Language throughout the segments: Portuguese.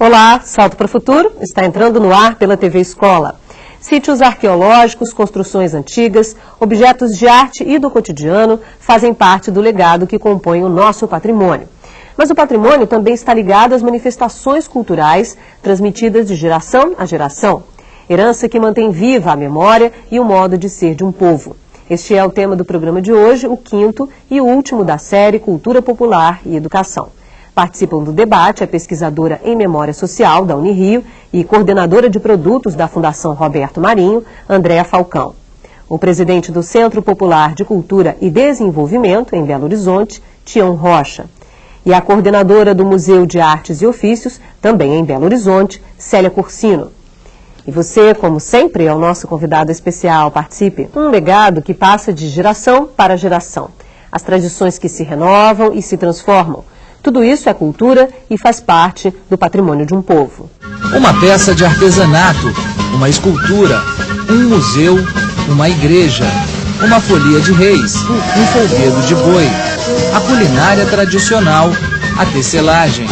Olá, Salto para o Futuro está entrando no ar pela TV Escola. Sítios arqueológicos, construções antigas, objetos de arte e do cotidiano fazem parte do legado que compõe o nosso patrimônio. Mas o patrimônio também está ligado às manifestações culturais transmitidas de geração a geração. Herança que mantém viva a memória e o modo de ser de um povo. Este é o tema do programa de hoje, o quinto e o último da série Cultura Popular e Educação. Participam do debate a pesquisadora em Memória Social da Unirio e coordenadora de produtos da Fundação Roberto Marinho, Andréa Falcão. O presidente do Centro Popular de Cultura e Desenvolvimento, em Belo Horizonte, Tião Rocha. E a coordenadora do Museu de Artes e Ofícios, também em Belo Horizonte, Célia Cursino. E você, como sempre, é o nosso convidado especial. Participe. Um legado que passa de geração para geração. As tradições que se renovam e se transformam. Tudo isso é cultura e faz parte do patrimônio de um povo. Uma peça de artesanato, uma escultura, um museu, uma igreja, uma folia de reis, um folguedo de boi, a culinária tradicional, a tecelagem.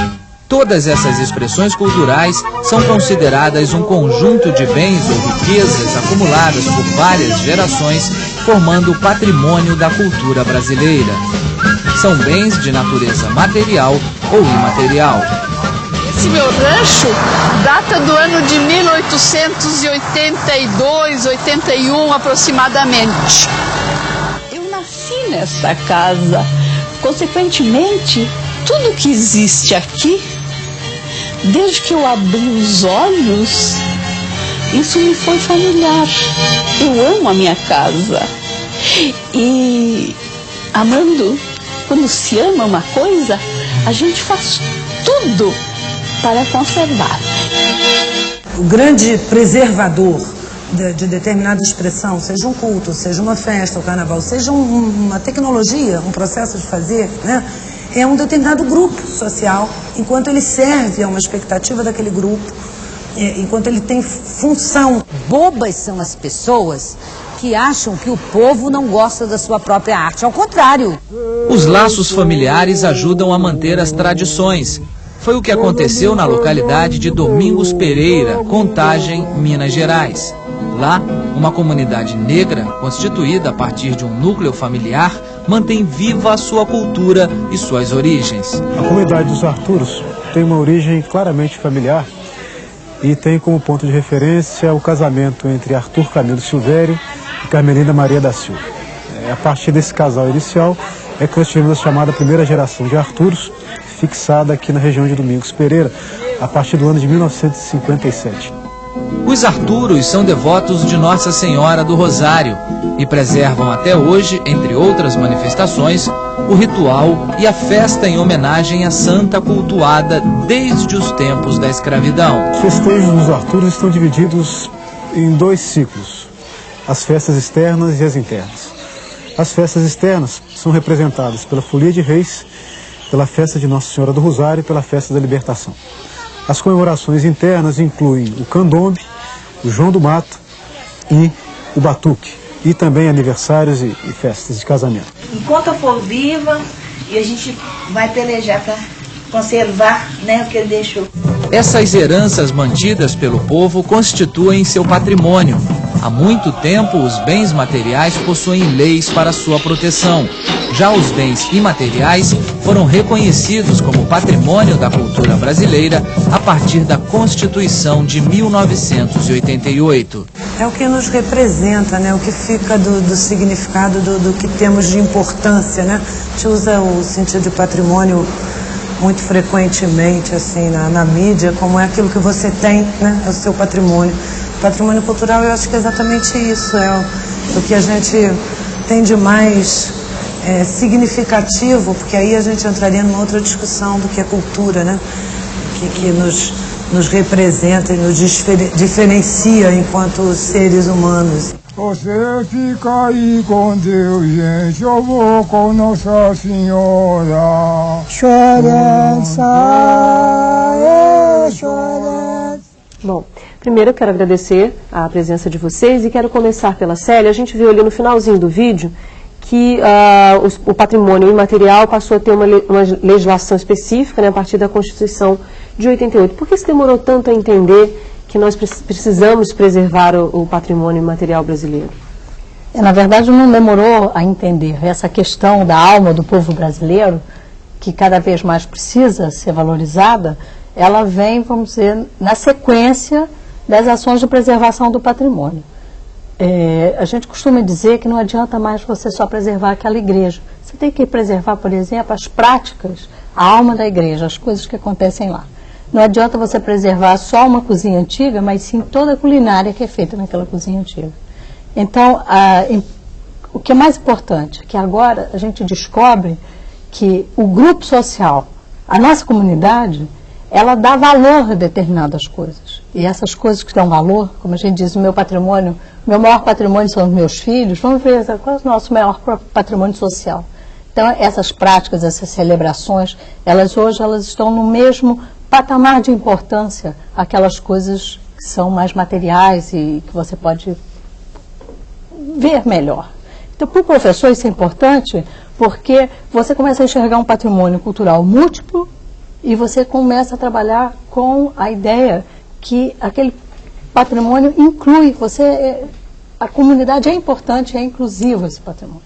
Todas essas expressões culturais são consideradas um conjunto de bens ou riquezas acumuladas por várias gerações, formando o patrimônio da cultura brasileira. São bens de natureza material ou imaterial. Esse meu rancho data do ano de 1882, 81 aproximadamente. Eu nasci nessa casa. Consequentemente, tudo que existe aqui, desde que eu abri os olhos, isso me foi familiar. Eu amo a minha casa. E amando, quando se ama uma coisa, a gente faz tudo para conservar. O grande preservador de determinada expressão, seja um culto, seja uma festa, o carnaval, seja uma tecnologia, um processo de fazer, né, é um determinado grupo social, enquanto ele serve a uma expectativa daquele grupo, enquanto ele tem função. Bobas são as pessoas que acham que o povo não gosta da sua própria arte. Ao contrário. Os laços familiares ajudam a manter as tradições. Foi o que aconteceu na localidade de Domingos Pereira, Contagem, Minas Gerais. Lá, uma comunidade negra, constituída a partir de um núcleo familiar, mantém viva a sua cultura e suas origens. A comunidade dos Arturos tem uma origem claramente familiar e tem como ponto de referência o casamento entre Arthur Camilo Silvério e Carmelina Maria da Silva. A partir desse casal inicial é que nós tivemos a chamada primeira geração de Arturos, fixada aqui na região de Domingos Pereira, a partir do ano de 1957. Os Arturos são devotos de Nossa Senhora do Rosário e preservam até hoje, entre outras manifestações, o ritual e a festa em homenagem à santa cultuada desde os tempos da escravidão. Os festejos dos Arturos estão divididos em dois ciclos, as festas externas e as internas. As festas externas são representadas pela Folia de Reis, pela festa de Nossa Senhora do Rosário e pela festa da Libertação. As comemorações internas incluem o candombe, o João do Mato e o batuque, e também aniversários e festas de casamento. Enquanto eu for viva, e a gente vai pelejar para conservar, né, o que ele deixou. Essas heranças mantidas pelo povo constituem seu patrimônio. Há muito tempo, os bens materiais possuem leis para sua proteção. Já os bens imateriais foram reconhecidos como patrimônio da cultura brasileira a partir da Constituição de 1988. É o que nos representa, né? O que fica do significado do que temos de importância, né? A gente usa o sentido de patrimônio muito frequentemente assim na mídia, como é aquilo que você tem, né? É o seu patrimônio. Patrimônio cultural, eu acho que é exatamente isso, é o que a gente tem de mais significativo, porque aí a gente entraria numa outra discussão do que é cultura, né? Que nos representa e nos diferencia enquanto seres humanos. Você fica aí com Deus, gente, eu vou com Nossa Senhora. Chorança, chorança. Bom, primeiro eu quero agradecer a presença de vocês e quero começar pela Célia. A gente viu ali no finalzinho do vídeo que o patrimônio imaterial passou a ter uma legislação específica, né, a partir da Constituição de 88. Por que se demorou tanto a entender que nós precisamos preservar o patrimônio imaterial brasileiro? Na verdade, não demorou a entender essa questão da alma do povo brasileiro, que cada vez mais precisa ser valorizada. Ela vem, vamos dizer, na sequência das ações de preservação do patrimônio. A gente costuma dizer que não adianta mais você só preservar aquela igreja. Você tem que preservar, por exemplo, as práticas, a alma da igreja, as coisas que acontecem lá. Não adianta você preservar só uma cozinha antiga, mas sim toda a culinária que é feita naquela cozinha antiga. Então, o que é mais importante é que agora a gente descobre que o grupo social, a nossa comunidade, ela dá valor a determinadas coisas. E essas coisas que dão valor, como a gente diz, o meu patrimônio, meu maior patrimônio são os meus filhos, vamos ver qual é o nosso maior patrimônio social. Então, essas práticas, essas celebrações, hoje elas estão no mesmo patamar de importância, aquelas coisas que são mais materiais e que você pode ver melhor. Então, para o professor isso é importante porque você começa a enxergar um patrimônio cultural múltiplo e você começa a trabalhar com a ideia que aquele patrimônio inclui, a comunidade é importante, é inclusivo esse patrimônio.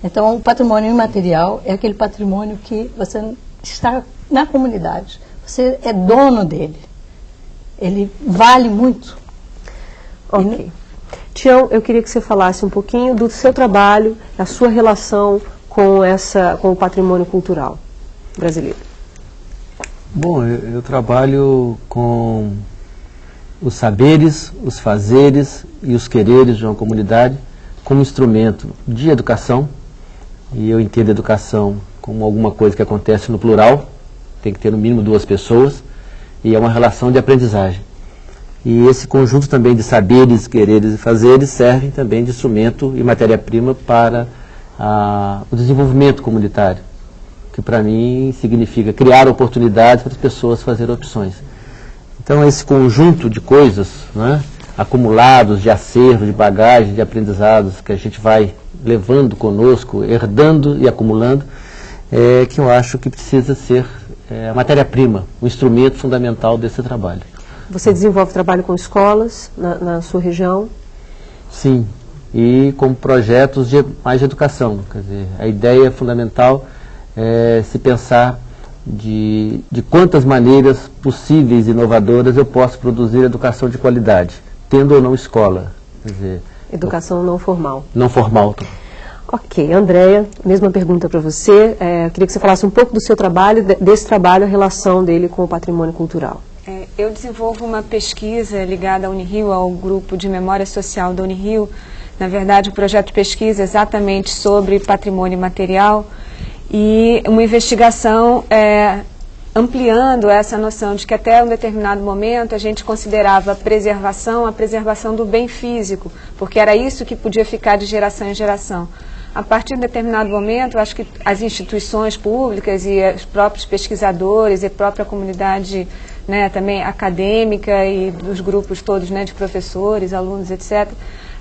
Então, o patrimônio imaterial é aquele patrimônio que você está na comunidade, você é dono dele, ele vale muito. Ok. Tião, eu queria que você falasse um pouquinho do seu trabalho, da sua relação com o patrimônio cultural brasileiro. Bom, eu trabalho com os saberes, os fazeres e os quereres de uma comunidade como instrumento de educação, e eu entendo a educação como alguma coisa que acontece no plural, tem que ter no mínimo 2 pessoas, e é uma relação de aprendizagem. E esse conjunto também de saberes, quereres e fazeres servem também de instrumento e matéria-prima para o desenvolvimento comunitário, que para mim significa criar oportunidades para as pessoas fazerem opções. Então esse conjunto de coisas, né, acumulados de acervo, de bagagem, de aprendizados que a gente vai levando conosco, herdando e acumulando, que eu acho que precisa ser a matéria-prima, o instrumento fundamental desse trabalho. Você desenvolve trabalho com escolas na sua região? Sim, e com projetos mais de educação. Quer dizer, a ideia fundamental é se pensar de quantas maneiras possíveis e inovadoras eu posso produzir educação de qualidade, tendo ou não escola. Quer dizer, educação não formal. Não formal. Ok, Andréia, mesma pergunta para você. Eu queria que você falasse um pouco do seu trabalho, desse trabalho, a relação dele com o patrimônio cultural. Eu desenvolvo uma pesquisa ligada à Unirio, ao grupo de memória social da Unirio. Na verdade, um projeto de pesquisa exatamente sobre patrimônio imaterial e uma investigação ampliando essa noção de que até um determinado momento a gente considerava a preservação do bem físico, porque era isso que podia ficar de geração em geração. A partir de um determinado momento, eu acho que as instituições públicas e os próprios pesquisadores e a própria comunidade, né, também acadêmica e dos grupos todos, né, de professores, alunos, etc.,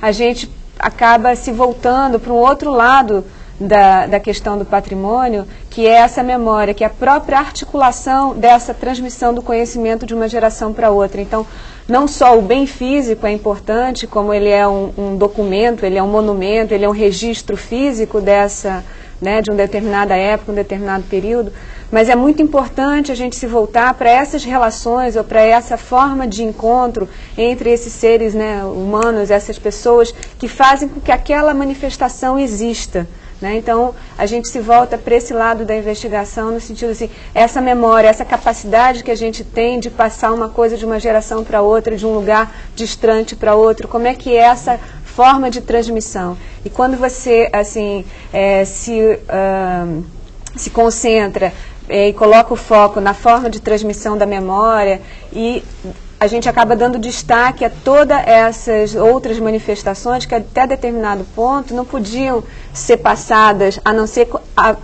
a gente acaba se voltando para um outro lado da questão do patrimônio, que é essa memória, que é a própria articulação dessa transmissão do conhecimento de uma geração para outra. Então, não só o bem físico é importante, como ele é um documento, ele é um monumento, ele é um registro físico dessa, né, de uma determinada época, um determinado período, mas é muito importante a gente se voltar para essas relações ou para essa forma de encontro entre esses seres, né, humanos, essas pessoas que fazem com que aquela manifestação exista. Né? Então, a gente se volta para esse lado da investigação, no sentido assim, essa memória, essa capacidade que a gente tem de passar uma coisa de uma geração para outra, de um lugar distante para outro, como é que é essa forma de transmissão. E quando você assim, se concentra e coloca o foco na forma de transmissão da memória, e a gente acaba dando destaque a todas essas outras manifestações que até determinado ponto não podiam ser passadas, a não ser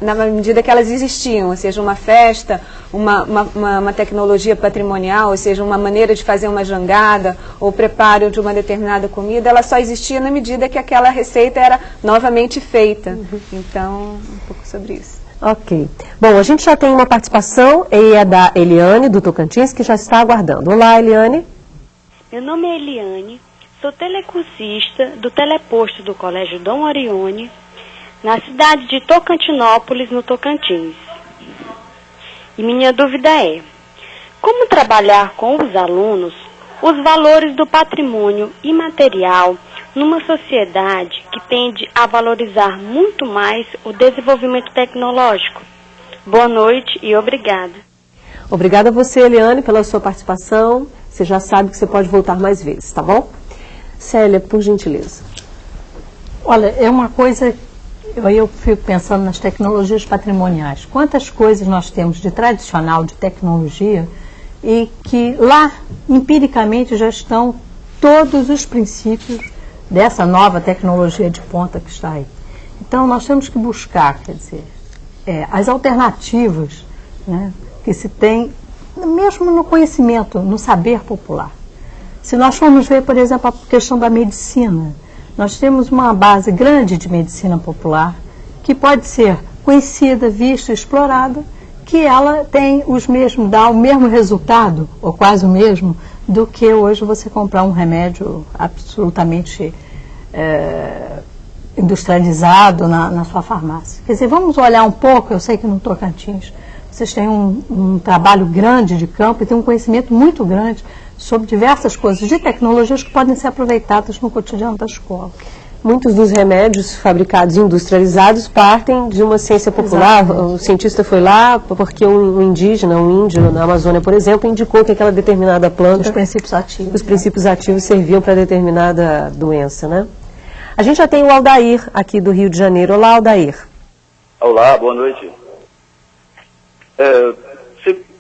na medida que elas existiam, ou seja, uma festa uma tecnologia patrimonial, ou seja, uma maneira de fazer uma jangada ou preparo de uma determinada comida, ela só existia na medida que aquela receita era novamente feita. Então, um pouco sobre isso. Ok. Bom, a gente já tem uma participação e é da Eliane, do Tocantins, que já está aguardando. Olá, Eliane. Meu nome é Eliane, sou telecursista do teleposto do Colégio Dom Orione, na cidade de Tocantinópolis, no Tocantins. E minha dúvida é, como trabalhar com os alunos os valores do patrimônio imaterial numa sociedade que tende a valorizar muito mais o desenvolvimento tecnológico? Boa noite e obrigada. Obrigada a você, Eliane, pela sua participação. Você já sabe que você pode voltar mais vezes, tá bom? Célia, por gentileza. Olha, é uma coisa, eu fico pensando nas tecnologias patrimoniais. Quantas coisas nós temos de tradicional, de tecnologia, e que lá, empiricamente, já estão todos os princípios dessa nova tecnologia de ponta que está aí. Então, nós temos que buscar, quer dizer, as alternativas, né, que se tem, mesmo no conhecimento, no saber popular. Se nós formos ver, por exemplo, a questão da medicina, nós temos uma base grande de medicina popular que pode ser conhecida, vista, explorada, que ela tem dá o mesmo resultado, ou quase o mesmo, do que hoje você comprar um remédio absolutamente industrializado na sua farmácia. Quer dizer, vamos olhar um pouco, eu sei que no Tocantins vocês têm um trabalho grande de campo e têm um conhecimento muito grande sobre diversas coisas de tecnologias que podem ser aproveitadas no cotidiano da escola. Muitos dos remédios fabricados e industrializados partem de uma ciência popular. Exatamente. O cientista foi lá porque um indígena, um índio na Amazônia, por exemplo, indicou que aquela determinada planta... Os princípios ativos. Os princípios ativos serviam para determinada doença, né? A gente já tem o Aldair aqui do Rio de Janeiro. Olá, Aldair. Olá, boa noite.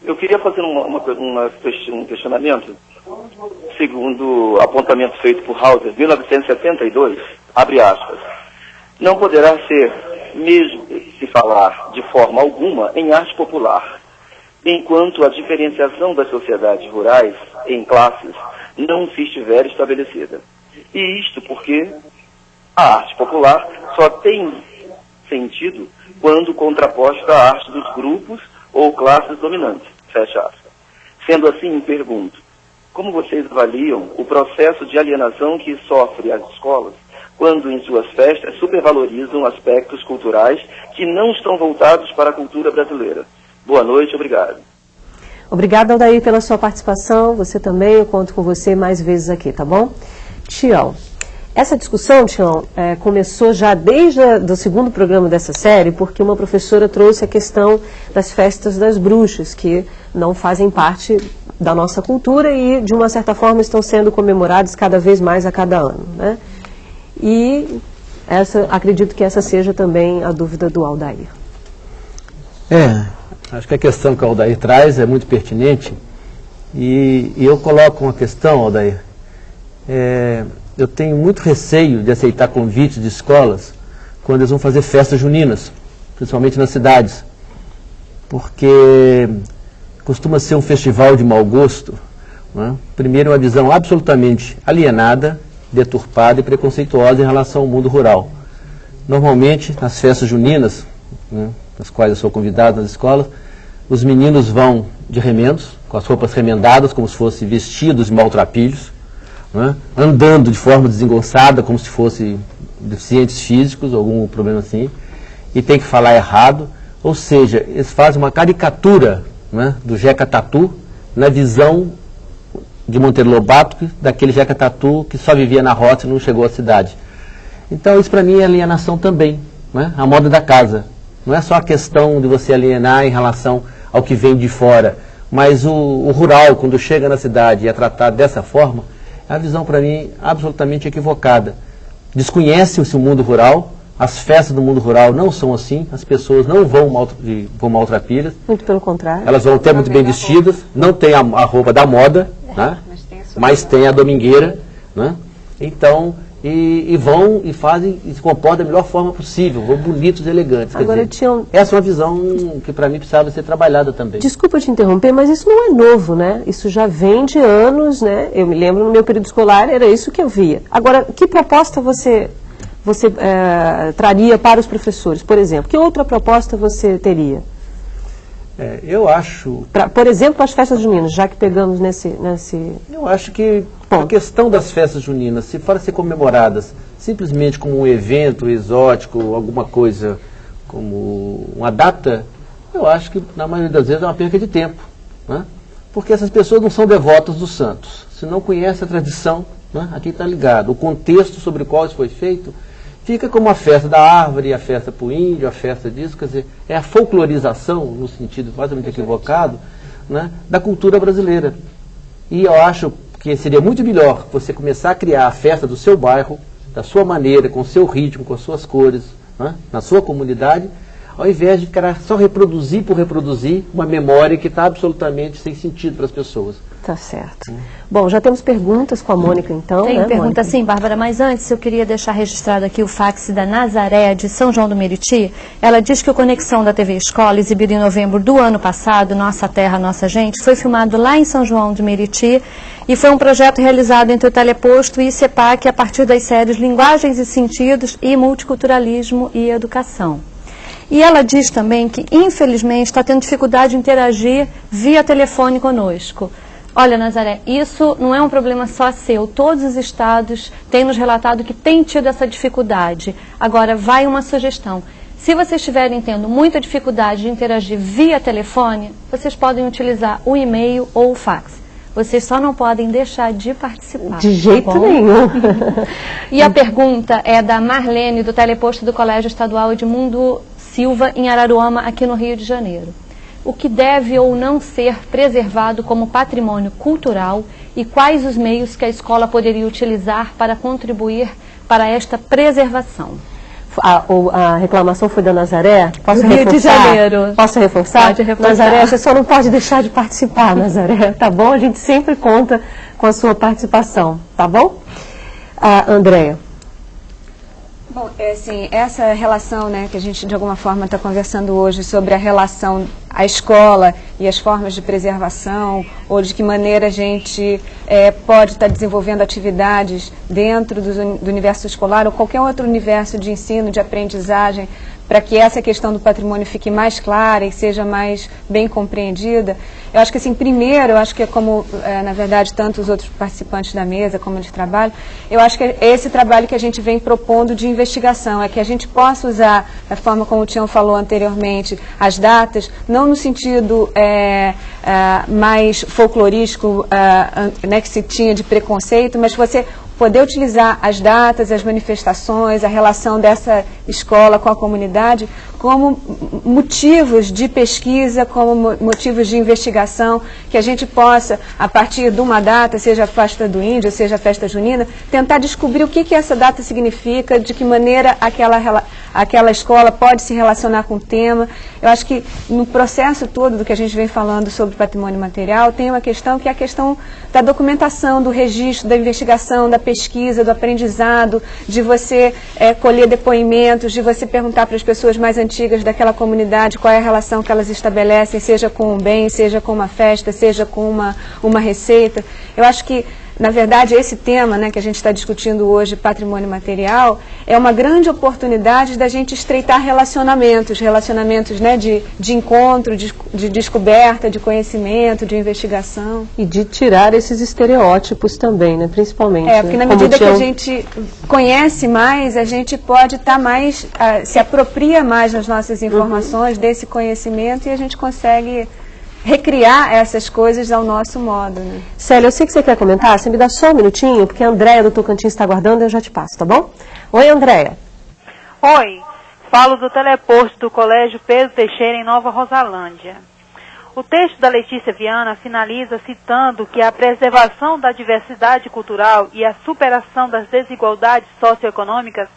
Eu queria fazer um questionamento. Segundo apontamento feito por Hauser, 1972, abre aspas, não poderá ser, mesmo se falar de forma alguma, em arte popular, enquanto a diferenciação das sociedades rurais em classes não se estiver estabelecida. E isto porque a arte popular só tem sentido quando contraposta à arte dos grupos ou classes dominantes. Fecha aspas. Sendo assim, pergunto, como vocês avaliam o processo de alienação que sofre as escolas quando em suas festas supervalorizam aspectos culturais que não estão voltados para a cultura brasileira? Boa noite, obrigado. Obrigada, Aldair, pela sua participação. Você também, eu conto com você mais vezes aqui, tá bom? Tião, essa discussão, Tião, começou já desde o segundo programa dessa série, porque uma professora trouxe a questão das festas das bruxas, que não fazem parte da nossa cultura e, de uma certa forma, estão sendo comemorados cada vez mais a cada ano, né? E acredito que essa seja também a dúvida do Aldair. Acho que a questão que o Aldair traz é muito pertinente e eu coloco uma questão, Aldair. Eu tenho muito receio de aceitar convites de escolas quando eles vão fazer festas juninas, principalmente nas cidades, porque costuma ser um festival de mau gosto, né? Primeiro, uma visão absolutamente alienada, deturpada e preconceituosa em relação ao mundo rural. Normalmente, nas festas juninas, né, nas quais eu sou convidado nas escolas, os meninos vão de remendos, com as roupas remendadas, como se fossem vestidos de maltrapilhos, né, andando de forma desengonçada, como se fossem deficientes físicos, algum problema assim, e tem que falar errado, ou seja, eles fazem uma caricatura, né, do Jeca Tatu na visão de Monteiro Lobato, daquele Jeca Tatu que só vivia na roça e não chegou à cidade. Então isso para mim é alienação também, né? A moda da casa. Não é só a questão de você alienar em relação ao que vem de fora, mas o rural, quando chega na cidade e é tratado dessa forma, é uma visão para mim absolutamente equivocada. Desconhece-se o mundo rural, as festas do mundo rural não são assim, as pessoas não vão maltrapilhas. Muito pelo contrário. Elas vão até muito bem vestidas, não tem a roupa da moda, né? Mas tem a domingueira, né? Então, e vão e fazem e se comportam da melhor forma possível, vão bonitos e elegantes. Agora, essa é uma visão que para mim precisava ser trabalhada também. Desculpa te interromper, mas isso não é novo, né? Isso já vem de anos, né? Eu me lembro no meu período escolar, era isso que eu via. Agora, que proposta você traria para os professores, por exemplo? Que outra proposta você teria? Eu acho... Por exemplo, as festas juninas, já que pegamos nesse... Eu acho que a questão das festas juninas, se forem ser comemoradas simplesmente como um evento exótico, alguma coisa como uma data, eu acho que na maioria das vezes é uma perca de tempo, né? Porque essas pessoas não são devotas dos santos. Se não conhece a tradição, né, a quem está ligado, o contexto sobre o qual isso foi feito, fica como a festa da árvore, a festa para o índio, a festa disso, quer dizer, é a folclorização, no sentido completamente equivocado, né, da cultura brasileira. E eu acho que seria muito melhor você começar a criar a festa do seu bairro, da sua maneira, com o seu ritmo, com as suas cores, né, na sua comunidade, ao invés de ficar só reproduzir por reproduzir uma memória que está absolutamente sem sentido para as pessoas. Tá certo. Bom, já temos perguntas com a Mônica, então. Tem pergunta Mônica? sim, Bárbara, mas antes eu queria deixar registrado aqui o fax da Nazaré, de São João do Meriti. Ela diz que o Conexão da TV Escola, exibido em novembro do ano passado, Nossa Terra, Nossa Gente, foi filmado lá em São João do Meriti e foi um projeto realizado entre o Teleposto e CEPAC a partir das séries Linguagens e Sentidos e Multiculturalismo e Educação. E ela diz também que, infelizmente, está tendo dificuldade de interagir via telefone conosco. Olha, Nazaré, isso não é um problema só seu. Todos os estados têm nos relatado que têm tido essa dificuldade. Agora, vai uma sugestão. Se vocês estiverem tendo muita dificuldade de interagir via telefone, vocês podem utilizar o e-mail ou o fax. Vocês só não podem deixar de participar. De jeito nenhum. E a pergunta é da Marlene, do Teleposto do Colégio Estadual Edmundo Silva, em Araruama, aqui no Rio de Janeiro. O que deve ou não ser preservado como patrimônio cultural e quais os meios que a escola poderia utilizar para contribuir para esta preservação? A reclamação foi da Nazaré? Posso do Rio reforçar? De Janeiro. Posso reforçar? Pode reforçar. Nazaré, você só não pode deixar de participar, Nazaré, tá bom? A gente sempre conta com a sua participação, tá bom? Andréia. Bom, assim, essa relação, né, que a gente de alguma forma está conversando hoje sobre a relação à escola e as formas de preservação, ou de que maneira a gente pode estar desenvolvendo atividades dentro do universo escolar ou qualquer outro universo de ensino, de aprendizagem, para que essa questão do patrimônio fique mais clara e seja mais bem compreendida. Eu acho que, assim, primeiro, eu acho que é como, na verdade, tanto os outros participantes da mesa como de trabalho, eu acho que é esse trabalho que a gente vem propondo de investigação, é que a gente possa usar, da forma como o Tião falou anteriormente, as datas, não no sentido mais folclorístico, né, que se tinha de preconceito, mas você poder utilizar as datas, as manifestações, a relação dessa escola com a comunidade como motivos de pesquisa, como motivos de investigação, que a gente possa, a partir de uma data, seja a festa do índio, seja a festa junina, tentar descobrir o que essa data significa, de que maneira aquela escola pode se relacionar com o tema. Eu acho que no processo todo do que a gente vem falando sobre patrimônio material, tem uma questão que é a questão da documentação, do registro, da investigação, da pesquisa, do aprendizado, de você colher depoimentos, de você perguntar para as pessoas mais antigas daquela comunidade qual é a relação que elas estabelecem, seja com um bem, seja com uma festa, seja com uma receita. Eu acho que, na verdade, esse tema, né, que a gente está discutindo hoje, patrimônio material, é uma grande oportunidade da gente estreitar relacionamentos, né, de encontro, de descoberta, de conhecimento, de investigação. E de tirar esses estereótipos também, né, principalmente. Porque na medida que a gente conhece mais, a gente pode estar mais, se apropria mais das nossas informações, desse conhecimento, e a gente consegue recriar essas coisas ao nosso modo, né? Célia, eu sei que você quer comentar, você me dá só um minutinho, porque a Andréia do Tocantins está aguardando e eu já te passo, tá bom? Oi, Andréia. Oi, falo do Teleposto do Colégio Pedro Teixeira, em Nova Rosalândia. O texto da Letícia Viana finaliza citando que a preservação da diversidade cultural e a superação das desigualdades socioeconômicas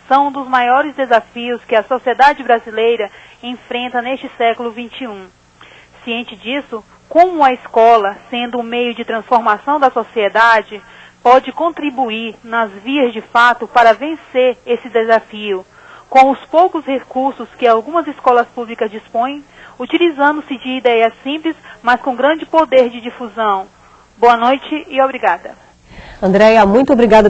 são um dos maiores desafios que a sociedade brasileira enfrenta neste século XXI. Ciente disso, como a escola, sendo um meio de transformação da sociedade, pode contribuir nas vias de fato para vencer esse desafio, com os poucos recursos que algumas escolas públicas dispõem, utilizando-se de ideias simples, mas com grande poder de difusão. Boa noite e obrigada. Andréia, muito obrigada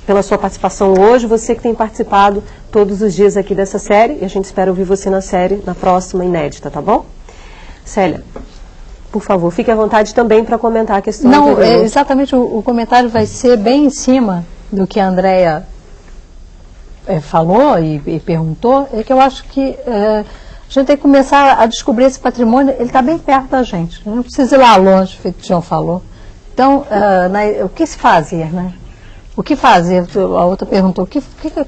pela sua participação hoje, você que tem participado todos os dias aqui dessa série, e a gente espera ouvir você na série, na próxima, inédita, tá bom? Célia, por favor, fique à vontade também para comentar a questão. Não, exatamente, o comentário vai ser bem em cima do que a Andréia falou e perguntou, é que eu acho que a gente tem que começar a descobrir esse patrimônio, ele está bem perto da gente, não precisa ir lá longe, feito que o Tião falou. Então, o que se fazer, né? O que fazer? A outra perguntou,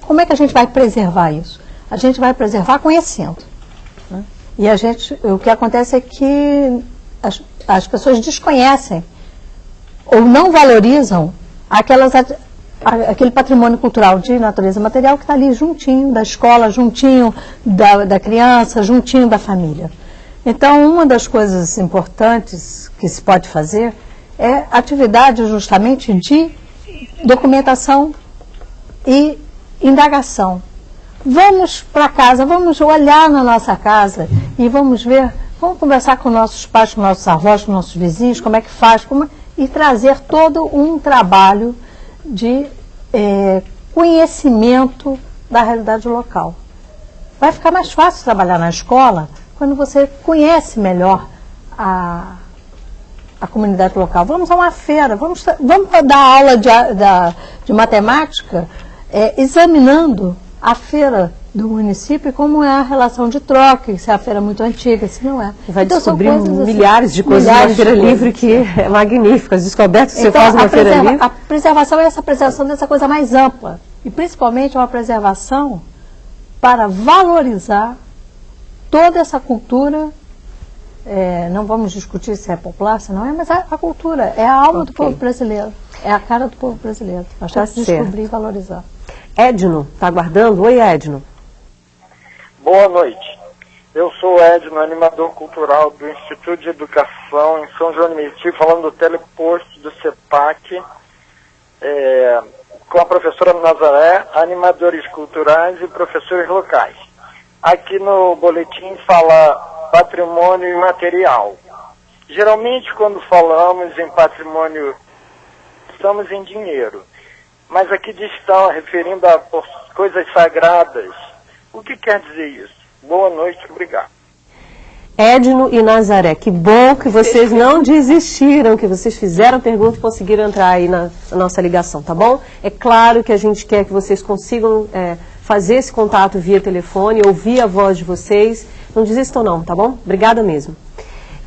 como é que a gente vai preservar isso? A gente vai preservar conhecendo. Né? E o que acontece é que as pessoas desconhecem ou não valorizam aquele patrimônio cultural de natureza material que está ali juntinho da escola, juntinho da criança, juntinho da família. Então, uma das coisas importantes que se pode fazer é atividade justamente de documentação e indagação. Vamos para casa, vamos olhar na nossa casa e vamos ver, vamos conversar com nossos pais, com nossos avós, com nossos vizinhos, como é que faz, e trazer todo um trabalho de conhecimento da realidade local. Vai ficar mais fácil trabalhar na escola quando você conhece melhor a comunidade local. Vamos a uma feira, vamos dar aula de matemática examinando a feira do município e como é a relação de troca, se é a feira muito antiga, se não é. Vai descobrir milhares de coisas na Feira Livre que é magnífica, as descobertas que você faz na Feira Livre. A preservação é essa preservação dessa coisa mais ampla e principalmente uma preservação para valorizar toda essa cultura. Não vamos discutir se é popular, se não é, mas a cultura é a alma do povo brasileiro, é a cara do povo brasileiro. Nós temos que descobrir e valorizar. Edno, está aguardando? Oi, Edno. Boa noite. Eu sou Edno, animador cultural do Instituto de Educação em São João do Meriti, falando do teleposto do CEPAC, com a professora Nazaré, animadores culturais e professores locais. Aqui no boletim fala patrimônio imaterial. Geralmente, quando falamos em patrimônio, estamos em dinheiro. Mas aqui estão referindo a coisas sagradas. O que quer dizer isso? Boa noite, obrigado. Edno e Nazaré, que bom que vocês não desistiram, que vocês fizeram a pergunta e conseguiram entrar aí na nossa ligação, tá bom? É claro que a gente quer que vocês consigam fazer esse contato via telefone, ouvir a voz de vocês. Não desistam não, tá bom? Obrigada mesmo.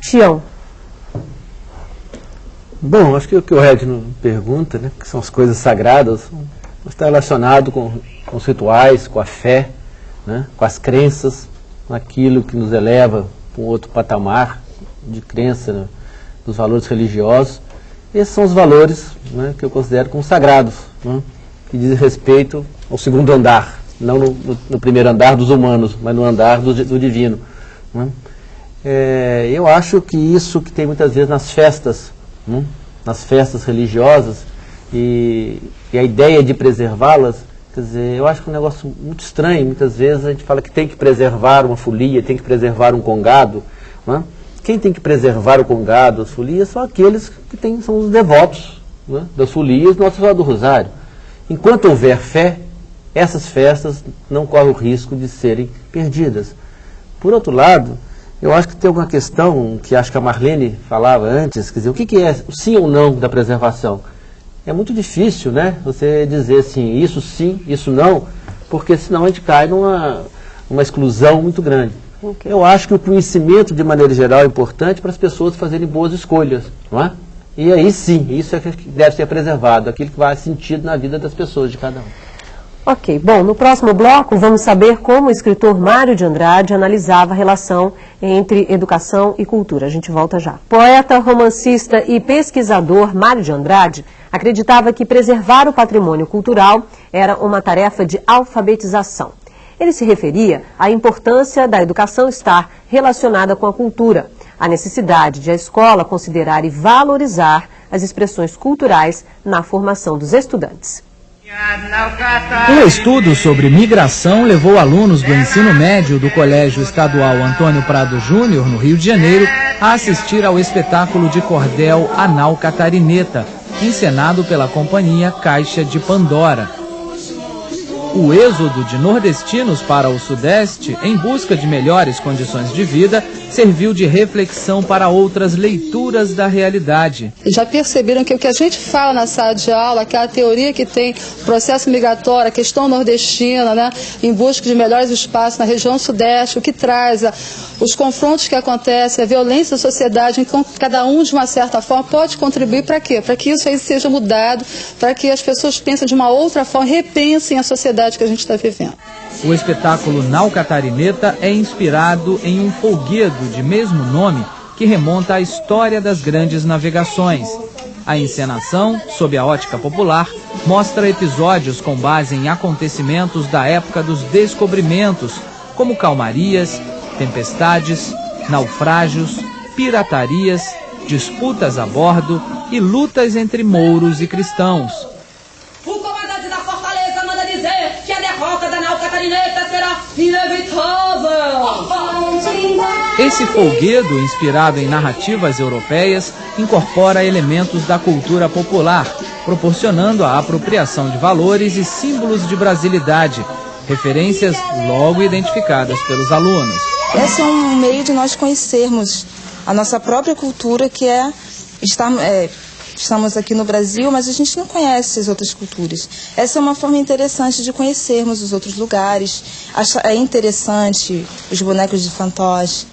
Tião. Bom, acho que o que o Edno pergunta, né, que são as coisas sagradas, está relacionado com os rituais, com a fé, né, com as crenças, com aquilo que nos eleva para um outro patamar de crença, né, dos valores religiosos. Esses são os valores, né, que eu considero como sagrados, né, que dizem respeito ao segundo andar, não no primeiro andar dos humanos, mas no andar do divino. Né? Eu acho que isso que tem muitas vezes nas festas, né? Nas festas religiosas, e a ideia de preservá-las, quer dizer, eu acho que é um negócio muito estranho. Muitas vezes a gente fala que tem que preservar uma folia, tem que preservar um congado. Né? Quem tem que preservar o congado, as folias, são aqueles que são os devotos, né, das folias, Nossa Senhora do Rosário. Enquanto houver fé, essas festas não correm o risco de serem perdidas. Por outro lado, eu acho que tem alguma questão que acho que a Marlene falava antes, quer dizer, o que é o sim ou não da preservação? É muito difícil, né, você dizer assim, isso sim, isso não, porque senão a gente cai numa exclusão muito grande. Okay. Eu acho que o conhecimento, de maneira geral, é importante para as pessoas fazerem boas escolhas, não é? E aí sim, isso é que deve ser preservado, aquilo que faz sentido na vida das pessoas, de cada um. Ok, bom, no próximo bloco vamos saber como o escritor Mário de Andrade analisava a relação entre educação e cultura. A gente volta já. Poeta, romancista e pesquisador Mário de Andrade acreditava que preservar o patrimônio cultural era uma tarefa de alfabetização. Ele se referia à importância da educação estar relacionada com a cultura, a necessidade de a escola considerar e valorizar as expressões culturais na formação dos estudantes. Um estudo sobre migração levou alunos do ensino médio do Colégio Estadual Antônio Prado Júnior, no Rio de Janeiro, a assistir ao espetáculo de cordel A Nau Catarineta, encenado pela companhia Caixa de Pandora. O êxodo de nordestinos para o Sudeste, em busca de melhores condições de vida, serviu de reflexão para outras leituras da realidade. Já perceberam que o que a gente fala na sala de aula, aquela teoria que tem processo migratório, a questão nordestina, né, em busca de melhores espaços na região Sudeste, o que traz os confrontos que acontecem, a violência da sociedade, então cada um, de uma certa forma, pode contribuir para quê? Para que isso aí seja mudado, para que as pessoas pensem de uma outra forma, repensem a sociedade que a gente está vivendo. O espetáculo Nau Catarineta é inspirado em um folguedo de mesmo nome que remonta à história das grandes navegações. A encenação, sob a ótica popular, mostra episódios com base em acontecimentos da época dos descobrimentos, como calmarias, tempestades, naufrágios, piratarias, disputas a bordo e lutas entre mouros e cristãos. O comandante da fortaleza manda dizer que a derrota da nau Catarineta será inevitável. Esse folguedo, inspirado em narrativas europeias, incorpora elementos da cultura popular, proporcionando a apropriação de valores e símbolos de brasilidade, referências logo identificadas pelos alunos. Esse é um meio de nós conhecermos a nossa própria cultura, que é estamos aqui no Brasil, mas a gente não conhece as outras culturas. Essa é uma forma interessante de conhecermos os outros lugares. É interessante os bonecos de fantoche.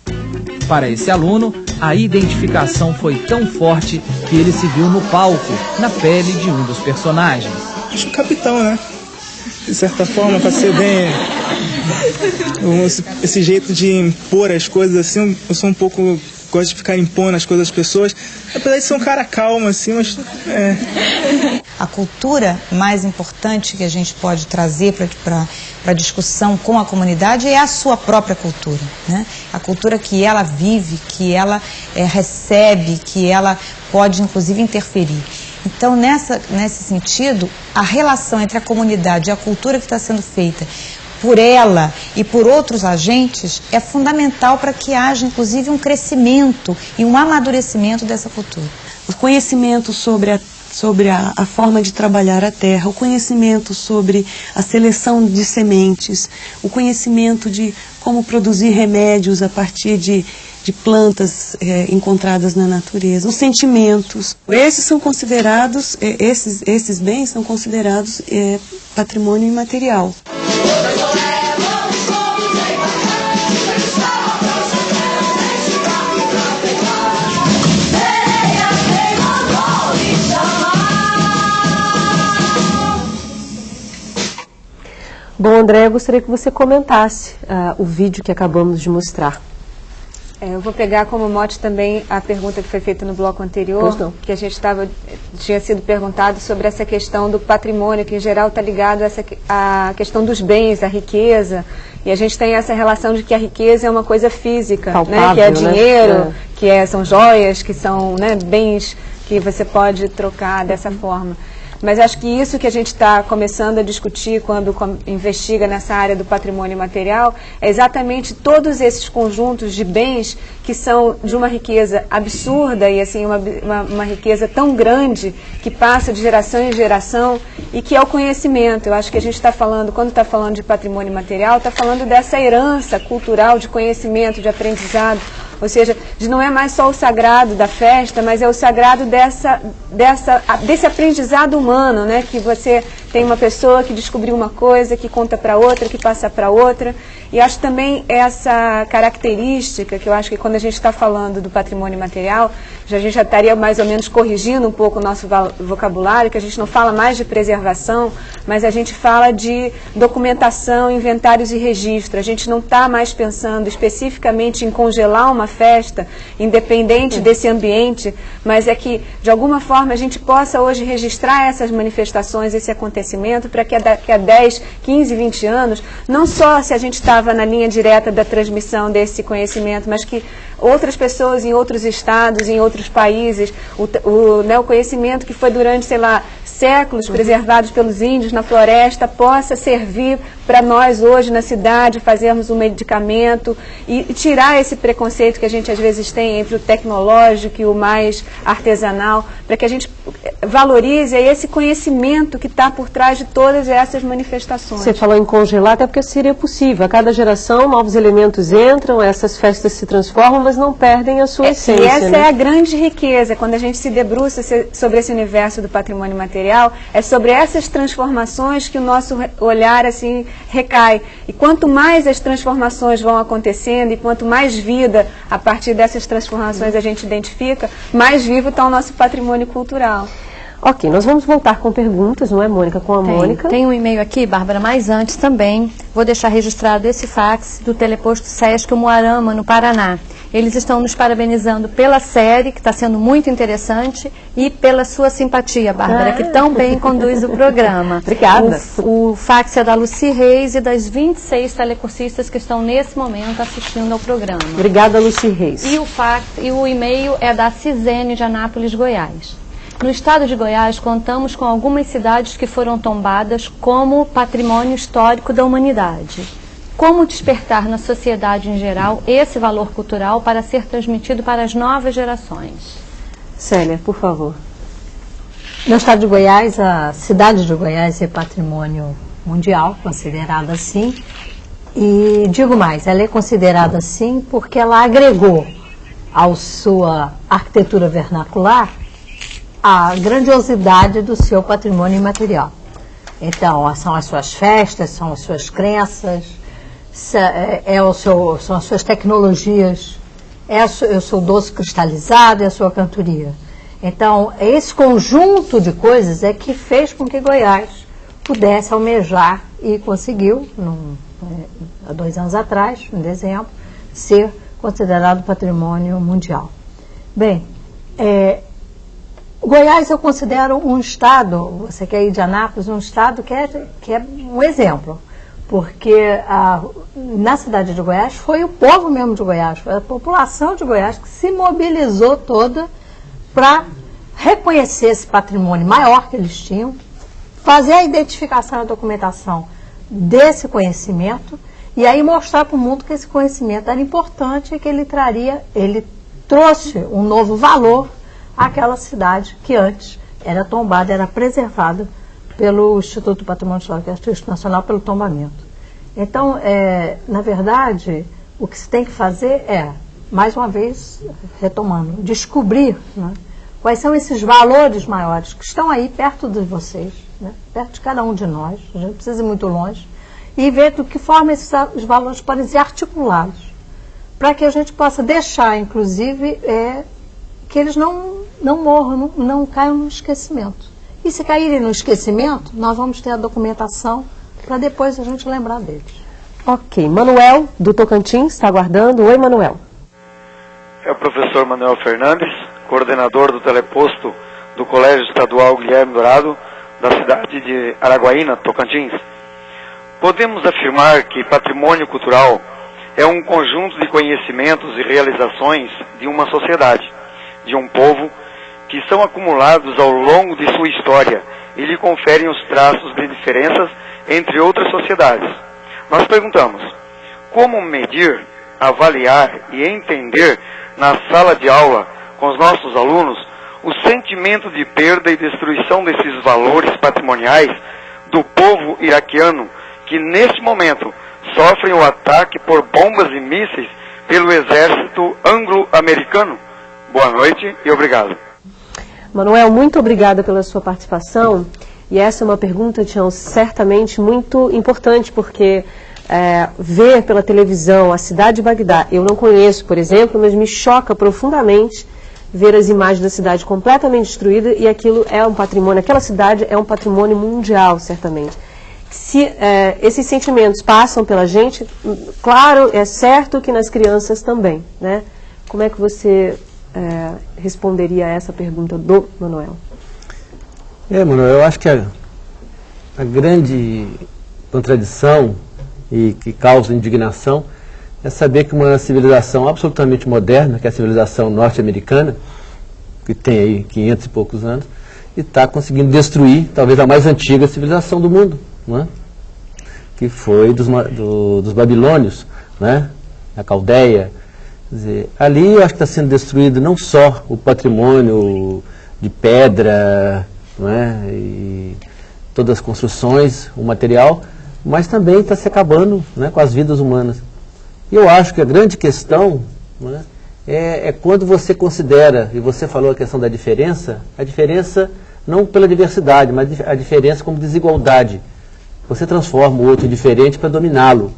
Para esse aluno, a identificação foi tão forte que ele se viu no palco, na pele de um dos personagens. Acho que o capitão, né? De certa forma, para ser bem... Esse jeito de impor as coisas assim, eu sou um pouco... gosto de ficar impondo as coisas às pessoas, apesar de ser um cara calmo assim, mas... A cultura mais importante que a gente pode trazer para a discussão com a comunidade é a sua própria cultura, né? A cultura que ela vive, que ela recebe, que ela pode inclusive interferir. Então, nesse sentido, a relação entre a comunidade e a cultura que está sendo feita por ela e por outros agentes é fundamental para que haja, inclusive, um crescimento e um amadurecimento dessa cultura. O conhecimento sobre a forma de trabalhar a terra, o conhecimento sobre a seleção de sementes, o conhecimento de como produzir remédios a partir de plantas encontradas na natureza, os sentimentos. Esses são considerados, esses bens são considerados patrimônio imaterial. Bom, André, eu gostaria que você comentasse o vídeo que acabamos de mostrar. Eu vou pegar como mote também a pergunta que foi feita no bloco anterior, que a gente tinha sido perguntado sobre essa questão do patrimônio, que em geral está ligado à questão dos bens, à riqueza, e a gente tem essa relação de que a riqueza é uma coisa física, palpável, né? Que é dinheiro, né? Que são joias, que são, né, bens que você pode trocar dessa forma. Mas acho que isso que a gente está começando a discutir quando investiga nessa área do patrimônio material é exatamente todos esses conjuntos de bens que são de uma riqueza absurda e assim uma riqueza tão grande que passa de geração em geração e que é o conhecimento. Eu acho que a gente está falando, quando está falando de patrimônio material, está falando dessa herança cultural de conhecimento, de aprendizado. Ou seja, não é mais só o sagrado da festa, mas é o sagrado desse aprendizado humano, né? Que você tem uma pessoa que descobriu uma coisa, que conta para outra, que passa para outra. E acho também essa característica, que eu acho que quando a gente está falando do patrimônio material, a gente já estaria mais ou menos corrigindo um pouco o nosso vocabulário, que a gente não fala mais de preservação, mas a gente fala de documentação, inventários e registro. A gente não está mais pensando especificamente em congelar uma festa, independente desse ambiente, mas é que, de alguma forma, a gente possa hoje registrar essas manifestações, esse acontecimento, para que daqui a 10, 15, 20 anos, não só se a gente estava na linha direta da transmissão desse conhecimento, mas que outras pessoas em outros estados, em outros países, o conhecimento que foi durante, sei lá, séculos preservados pelos índios na floresta, possa servir para nós hoje na cidade, fazermos um medicamento e tirar esse preconceito que a gente às vezes tem entre o tecnológico e o mais artesanal, para que a gente valorize esse conhecimento que está por trás de todas essas manifestações. Você falou em congelar, até porque seria possível. A cada geração, novos elementos entram, essas festas se transformam, mas não perdem a sua essência. E essa é a grande riqueza, quando a gente se debruça sobre esse universo do patrimônio material, é sobre essas transformações que o nosso olhar assim recai. E quanto mais as transformações vão acontecendo e quanto mais vida a partir dessas transformações a gente identifica, mais vivo está o nosso patrimônio cultural. Ok, nós vamos voltar com perguntas, não é, Mônica? Com a Mônica. Tem um e-mail aqui, Bárbara, mas antes também vou deixar registrado esse fax do Teleposto Sesc Umuarama, no Paraná. Eles estão nos parabenizando pela série, que está sendo muito interessante, e pela sua simpatia, Bárbara, que tão bem conduz o programa. Obrigada. O fax é da Luci Reis e das 26 telecursistas que estão nesse momento assistindo ao programa. Obrigada, Luci Reis. E o e-mail é da Cisene, de Anápolis, Goiás. No estado de Goiás, contamos com algumas cidades que foram tombadas como patrimônio histórico da humanidade. Como despertar na sociedade em geral esse valor cultural para ser transmitido para as novas gerações? Célia, por favor. No estado de Goiás, a cidade de Goiás é patrimônio mundial, considerada assim. E digo mais, ela é considerada assim porque ela agregou à sua arquitetura vernacular a grandiosidade do seu patrimônio imaterial. Então, são as suas festas, são as suas crenças, são as suas tecnologias, é o seu doce cristalizado, é a sua cantoria. Então, esse conjunto de coisas é que fez com que Goiás pudesse almejar e conseguiu, há 2 anos atrás, em dezembro, ser considerado patrimônio mundial. Bem, Goiás eu considero um estado, você quer ir de Anápolis, um estado que é um exemplo, porque na cidade de Goiás foi o povo mesmo de Goiás, foi a população de Goiás que se mobilizou toda para reconhecer esse patrimônio maior que eles tinham, fazer a identificação e a documentação desse conhecimento e aí mostrar para o mundo que esse conhecimento era importante e que ele trouxe um novo valor àquela cidade que antes era tombada, era preservada pelo Instituto do Patrimônio Histórico e Artístico Nacional pelo tombamento. Então, na verdade, o que se tem que fazer mais uma vez, retomando, descobrir, né, quais são esses valores maiores que estão aí perto de vocês, né, perto de cada um de nós, a gente precisa ir muito longe, e ver de que forma esses valores podem ser articulados, para que a gente possa deixar, inclusive, que eles não morram, não caiam no esquecimento. E se caírem no esquecimento, nós vamos ter a documentação para depois a gente lembrar deles. Ok. Manuel, do Tocantins, está aguardando. Oi, Manuel. É o professor Manuel Fernandes, coordenador do teleposto do Colégio Estadual Guilherme Dourado, da cidade de Araguaína, Tocantins. Podemos afirmar que patrimônio cultural é um conjunto de conhecimentos e realizações de uma sociedade, de um povo, que são acumulados ao longo de sua história e lhe conferem os traços de diferenças entre outras sociedades. Nós perguntamos, como medir, avaliar e entender na sala de aula com os nossos alunos o sentimento de perda e destruição desses valores patrimoniais do povo iraquiano que neste momento sofrem o ataque por bombas e mísseis pelo exército anglo-americano? Boa noite e obrigado. Manuel, muito obrigada pela sua participação. E essa é uma pergunta, Tião, certamente muito importante, porque ver pela televisão a cidade de Bagdá, eu não conheço, por exemplo, mas me choca profundamente ver as imagens da cidade completamente destruída e aquilo é um patrimônio, aquela cidade é um patrimônio mundial, certamente. Se esses sentimentos passam pela gente, claro, é certo que nas crianças também, né? Como é que você responderia a essa pergunta do Manuel? Manuel, eu acho que a grande contradição e que causa indignação é saber que uma civilização absolutamente moderna, que é a civilização norte-americana, que tem aí 500 e poucos anos, e está conseguindo destruir talvez a mais antiga civilização do mundo, não é? Que foi dos babilônios, né? A Caldeia. Quer dizer, ali eu acho que está sendo destruído não só o patrimônio de pedra, não é? E todas as construções, o material, mas também está se acabando, né, com as vidas humanas. E eu acho que a grande questão, né, é quando você considera, e você falou a questão da diferença, a diferença não pela diversidade, mas a diferença como desigualdade. Você transforma o outro diferente para dominá-lo.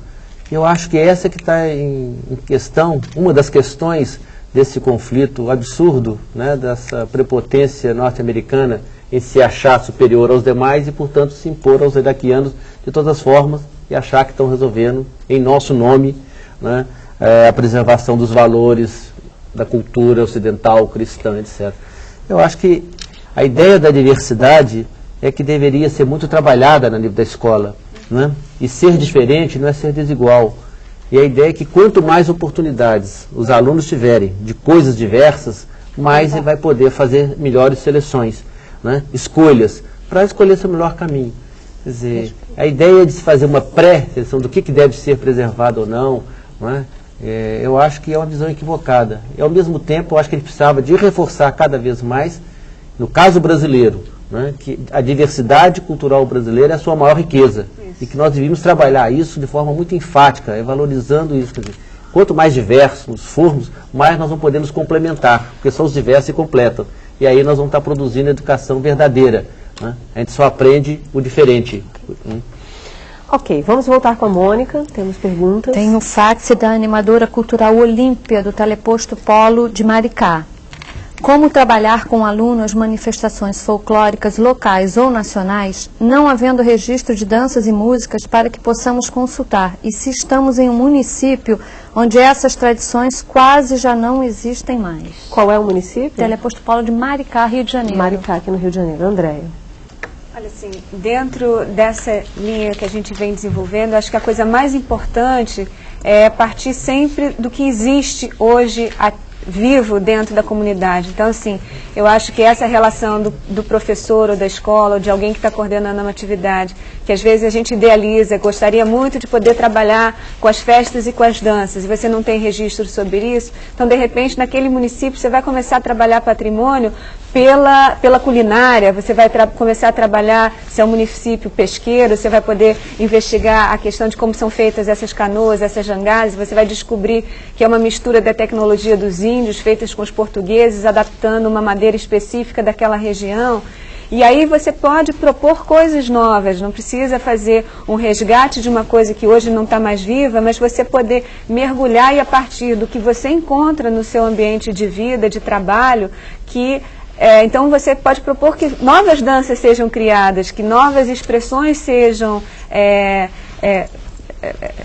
Eu acho que essa que está em questão, uma das questões desse conflito absurdo, né, dessa prepotência norte-americana em se achar superior aos demais e, portanto, se impor aos iraquianos de todas as formas e achar que estão resolvendo, em nosso nome, né, a preservação dos valores da cultura ocidental, cristã, etc. Eu acho que a ideia da diversidade é que deveria ser muito trabalhada no nível da escola, né? E ser diferente não é ser desigual. E a ideia é que quanto mais oportunidades os alunos tiverem de coisas diversas, mais ele vai poder fazer melhores seleções, né? Escolhas, para escolher seu melhor caminho. Quer dizer, a ideia de se fazer uma pré-seleção do que deve ser preservado ou não, né? Eu acho que é uma visão equivocada. E, ao mesmo tempo, eu acho que a gente precisava de reforçar cada vez mais, no caso brasileiro, né, que a diversidade cultural brasileira é a sua maior riqueza. Isso. E que nós devíamos trabalhar isso de forma muito enfática, valorizando isso. Quer dizer, quanto mais diversos formos, mais nós vamos poder nos complementar, porque só os diversos se completam. E aí nós vamos estar produzindo educação verdadeira, né? A gente só aprende o diferente. Ok, vamos voltar com a Mônica, temos perguntas. Tem o fax da animadora cultural Olímpia, do Teleposto Polo de Maricá. Como trabalhar com alunos manifestações folclóricas locais ou nacionais, não havendo registro de danças e músicas para que possamos consultar? E se estamos em um município onde essas tradições quase já não existem mais? Qual é o município? Teleposto Polo de Maricá, Rio de Janeiro. Maricá, aqui no Rio de Janeiro. Andréia. Olha, assim, dentro dessa linha que a gente vem desenvolvendo, acho que a coisa mais importante é partir sempre do que existe hoje vivo dentro da comunidade. Então, assim, eu acho que essa relação do professor ou da escola ou de alguém que está coordenando uma atividade, que às vezes a gente idealiza, gostaria muito de poder trabalhar com as festas e com as danças, e você não tem registro sobre isso, então, de repente, naquele município, você vai começar a trabalhar patrimônio pela culinária, você vai começar a trabalhar, se é um município pesqueiro, você vai poder investigar a questão de como são feitas essas canoas, essas jangás, você vai descobrir que é uma mistura da tecnologia dos índios, feitas com os portugueses, adaptando uma madeira específica daquela região. E aí você pode propor coisas novas, não precisa fazer um resgate de uma coisa que hoje não está mais viva, mas você poder mergulhar e, a partir do que você encontra no seu ambiente de vida, de trabalho, então você pode propor que novas danças sejam criadas, que novas expressões sejam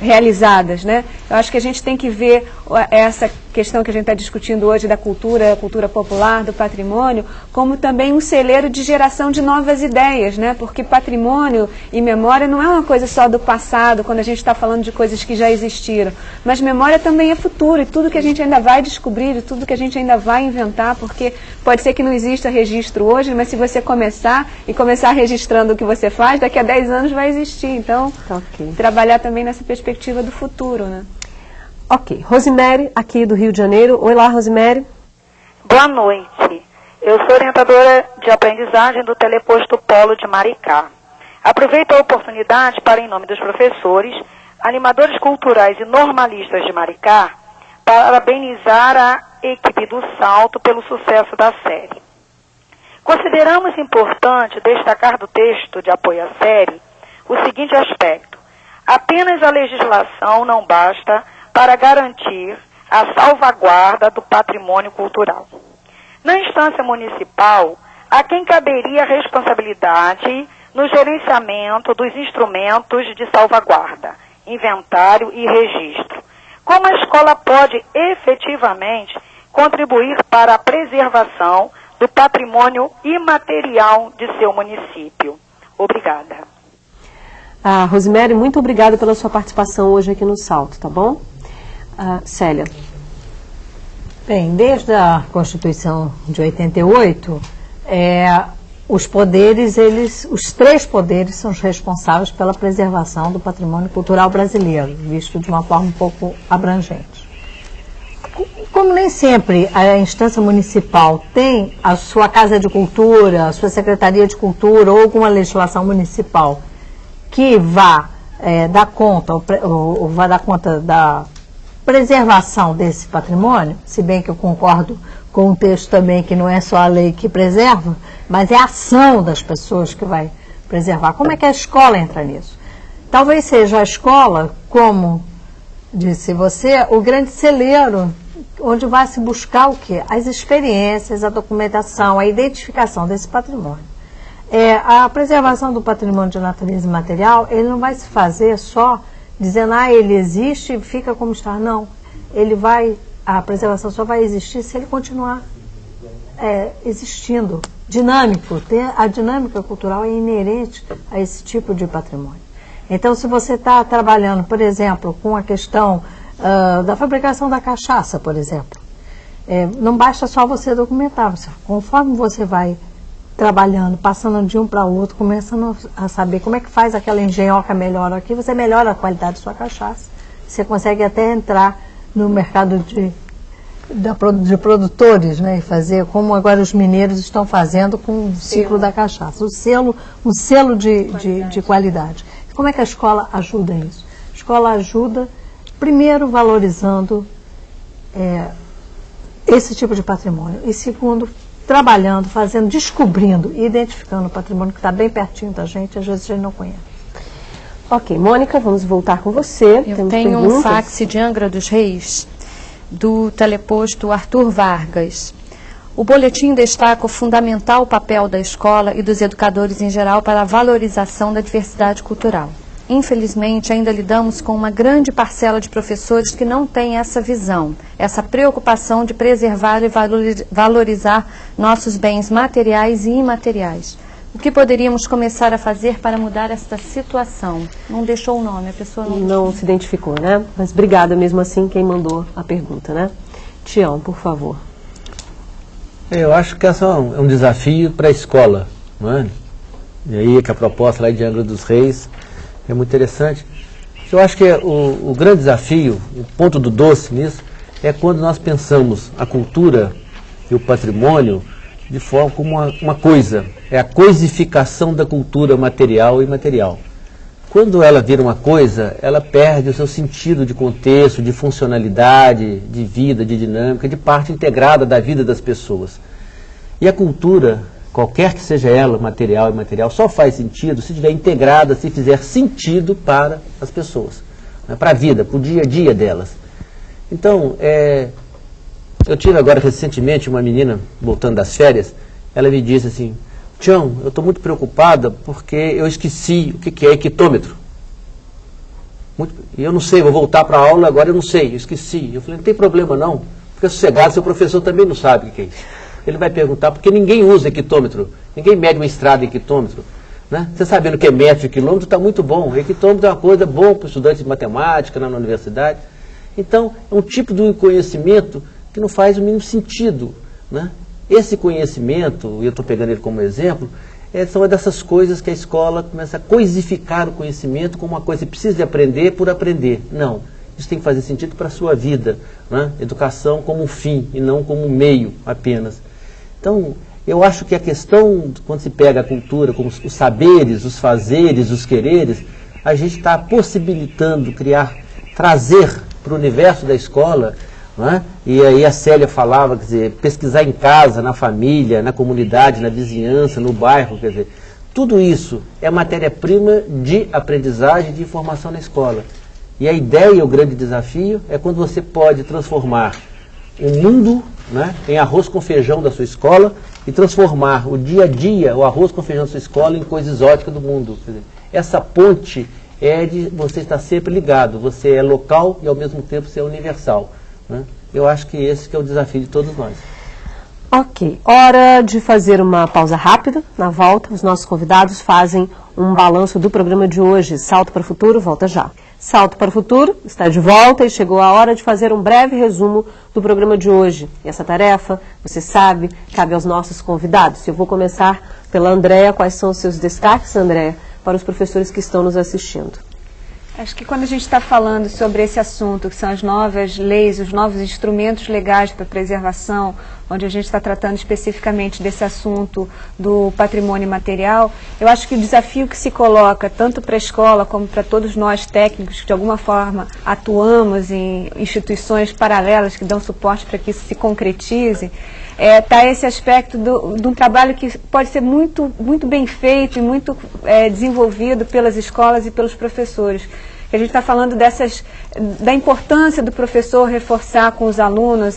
realizadas, né? Eu acho que a gente tem que ver essa questão que a gente está discutindo hoje da cultura, a cultura popular, do patrimônio, como também um celeiro de geração de novas ideias, né? Porque patrimônio e memória não é uma coisa só do passado, quando a gente está falando de coisas que já existiram, mas memória também é futuro, e tudo que a gente ainda vai descobrir, e tudo que a gente ainda vai inventar, porque pode ser que não exista registro hoje, mas se você começar registrando o que você faz, daqui a 10 anos vai existir. Então, trabalhar também nessa perspectiva do futuro, né? Ok. Rosemary, aqui do Rio de Janeiro. Oi lá, Rosemary. Boa noite. Eu sou orientadora de aprendizagem do Teleposto Polo de Maricá. Aproveito a oportunidade para, em nome dos professores, animadores culturais e normalistas de Maricá, parabenizar a equipe do Salto pelo sucesso da série. Consideramos importante destacar do texto de apoio à série o seguinte aspecto: apenas a legislação não basta para garantir a salvaguarda do patrimônio cultural. Na instância municipal, a quem caberia a responsabilidade no gerenciamento dos instrumentos de salvaguarda, inventário e registro. Como a escola pode efetivamente contribuir para a preservação do patrimônio imaterial de seu município. Obrigada. Rosemary, muito obrigada pela sua participação hoje aqui no Salto, tá bom? Célia. Bem, desde a Constituição de 88, os poderes, os 3 poderes são os responsáveis pela preservação do patrimônio cultural brasileiro, visto de uma forma um pouco abrangente. Como nem sempre a instância municipal tem a sua Casa de Cultura, a sua Secretaria de Cultura ou alguma legislação municipal que vá dar conta, ou vá dar conta da preservação desse patrimônio, se bem que eu concordo com o texto também que não é só a lei que preserva, mas é a ação das pessoas que vai preservar. Como é que a escola entra nisso? Talvez seja a escola, como disse você, o grande celeiro onde vai se buscar o quê? As experiências, a documentação, a identificação desse patrimônio. A preservação do patrimônio de natureza imaterial, ele não vai se fazer só dizendo, ele existe e fica como está. Não, a preservação só vai existir se ele continuar existindo, dinâmico. A dinâmica cultural é inerente a esse tipo de patrimônio. Então, se você está trabalhando, por exemplo, com a questão da fabricação da cachaça, por exemplo, não basta só você documentar, conforme você vai trabalhando, passando de um para o outro, começando a saber como é que faz aquela engenhoca melhor aqui, você melhora a qualidade da sua cachaça. Você consegue até entrar no mercado de produtores, né, e fazer como agora os mineiros estão fazendo com o ciclo da cachaça, um selo de qualidade. Como é que a escola ajuda nisso? A escola ajuda, primeiro, valorizando esse tipo de patrimônio, e segundo, trabalhando, descobrindo e identificando o patrimônio que está bem pertinho da gente, às vezes a gente não conhece. Ok, Mônica, vamos voltar com você. Eu tenho um fax de Angra dos Reis, do teleposto Arthur Vargas. O boletim destaca o fundamental papel da escola e dos educadores em geral para a valorização da diversidade cultural. Infelizmente, ainda lidamos com uma grande parcela de professores que não têm essa visão, essa preocupação de preservar e valorizar nossos bens materiais e imateriais. O que poderíamos começar a fazer para mudar esta situação? Não deixou o nome, a pessoa não se identificou, né? Mas obrigada mesmo assim quem mandou a pergunta, né? Tião, por favor. Eu acho que esse é um desafio para a escola, não é? E aí que a proposta lá de Angra dos Reis é muito interessante. Eu acho que o grande desafio, o ponto do doce nisso, é quando nós pensamos a cultura e o patrimônio de forma como uma coisa. É a coisificação da cultura material e imaterial. Quando ela vira uma coisa, ela perde o seu sentido de contexto, de funcionalidade, de vida, de dinâmica, de parte integrada da vida das pessoas. E a cultura, qualquer que seja ela, material e imaterial, só faz sentido se estiver integrada, se fizer sentido para as pessoas, né, para a vida, para o dia a dia delas. Então, eu tive agora recentemente uma menina, voltando das férias, ela me disse assim, Tião, eu estou muito preocupada porque eu esqueci o que é equitômetro. E eu não sei, vou voltar para a aula agora, eu não sei, eu esqueci. Eu falei, não tem problema não, fica sossegado, seu professor também não sabe o que é isso. Ele vai perguntar, porque ninguém usa equitômetro, ninguém mede uma estrada em equitômetro. Né? Você sabendo que é metro e quilômetro, está muito bom. Equitômetro é uma coisa boa para o estudante de matemática na universidade. Então, é um tipo de conhecimento que não faz o mínimo sentido. Né? Esse conhecimento, e eu estou pegando ele como exemplo, são dessas coisas que a escola começa a coisificar o conhecimento como uma coisa que precisa de aprender por aprender. Não, isso tem que fazer sentido para a sua vida. Né? Educação como um fim e não como um meio apenas. Então, eu acho que a questão, quando se pega a cultura, como os saberes, os fazeres, os quereres, a gente está possibilitando trazer para o universo da escola, né? E aí a Célia falava, quer dizer, pesquisar em casa, na família, na comunidade, na vizinhança, no bairro, quer dizer, tudo isso é matéria-prima de aprendizagem, de informação na escola. E a ideia, o grande desafio, é quando você pode transformar o mundo, né, em arroz com feijão da sua escola e transformar o dia a dia, o arroz com feijão da sua escola, em coisa exótica do mundo. Quer dizer, essa ponte é de você estar sempre ligado, você é local e ao mesmo tempo você é universal. Né? Eu acho que esse que é o desafio de todos nós. Ok, hora de fazer uma pausa rápida. Na volta, os nossos convidados fazem um balanço do programa de hoje. Salto para o Futuro, volta já. Salto para o Futuro está de volta e chegou a hora de fazer um breve resumo do programa de hoje. E essa tarefa, você sabe, cabe aos nossos convidados. Eu vou começar pela Andréa. Quais são os seus destaques, Andréa, para os professores que estão nos assistindo? Acho que quando a gente está falando sobre esse assunto, que são as novas leis, os novos instrumentos legais para preservação, onde a gente está tratando especificamente desse assunto do patrimônio material, eu acho que o desafio que se coloca, tanto para a escola como para todos nós técnicos, que de alguma forma atuamos em instituições paralelas que dão suporte para que isso se concretize, está esse aspecto de um trabalho que pode ser muito bem feito e muito desenvolvido pelas escolas e pelos professores. A gente está falando da importância do professor reforçar com os alunos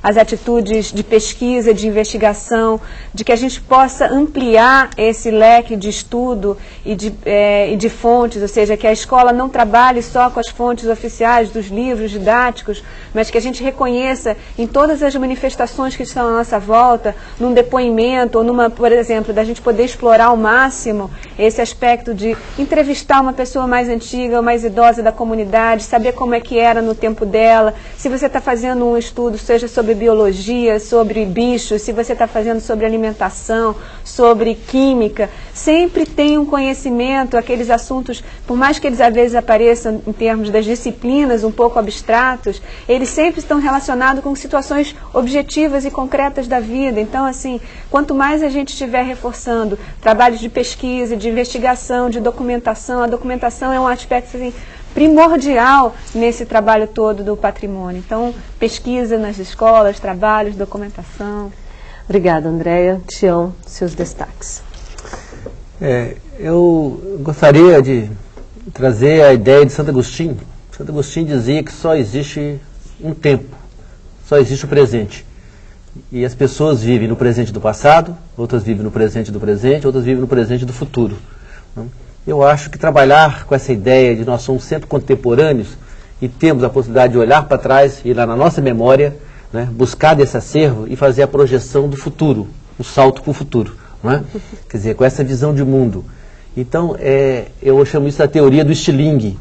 as atitudes de pesquisa, de investigação, de que a gente possa ampliar esse leque de estudo e de fontes, ou seja, que a escola não trabalhe só com as fontes oficiais dos livros didáticos, mas que a gente reconheça em todas as manifestações que estão à nossa volta, num depoimento ou por exemplo, da gente poder explorar ao máximo esse aspecto de entrevistar uma pessoa mais antiga, mais idosa da comunidade, saber como é que era no tempo dela, se você está fazendo um estudo, seja sobre biologia, sobre bichos, se você está fazendo sobre alimentação, sobre química, sempre tem um conhecimento, aqueles assuntos, por mais que eles às vezes apareçam em termos das disciplinas um pouco abstratos, eles sempre estão relacionados com situações objetivas e concretas da vida. Então, assim, quanto mais a gente estiver reforçando trabalhos de pesquisa, de investigação, de documentação, a documentação é um aspecto assim, primordial nesse trabalho todo do patrimônio. Então, pesquisa nas escolas, trabalhos, documentação. Obrigada, Andréa. Tião, seus destaques. Eu gostaria de trazer a ideia de Santo Agostinho. Santo Agostinho dizia que só existe um tempo, só existe o presente. E as pessoas vivem no presente do passado, outras vivem no presente do presente, outras vivem no presente do futuro. Eu acho que trabalhar com essa ideia de nós somos sempre contemporâneos e temos a possibilidade de olhar para trás, ir lá na nossa memória, né, buscar desse acervo e fazer a projeção do futuro, o salto para o futuro. Não é? Quer dizer, com essa visão de mundo. Então, eu chamo isso da teoria do estilingue.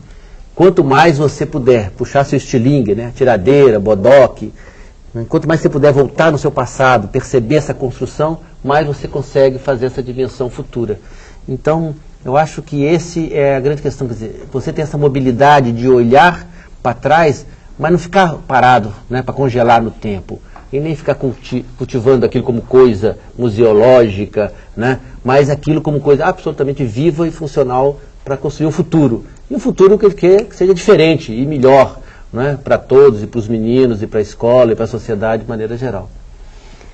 Quanto mais você puder puxar seu estilingue, né, tiradeira, bodoque, né, quanto mais você puder voltar no seu passado, perceber essa construção, mais você consegue fazer essa dimensão futura. Então, eu acho que esse é a grande questão, quer dizer, você tem essa mobilidade de olhar para trás, mas não ficar parado, né, para congelar no tempo, e nem ficar cultivando aquilo como coisa museológica, né, mas aquilo como coisa absolutamente viva e funcional para construir um futuro. E um futuro que seja diferente e melhor, né, para todos, e para os meninos, e para a escola, e para a sociedade de maneira geral.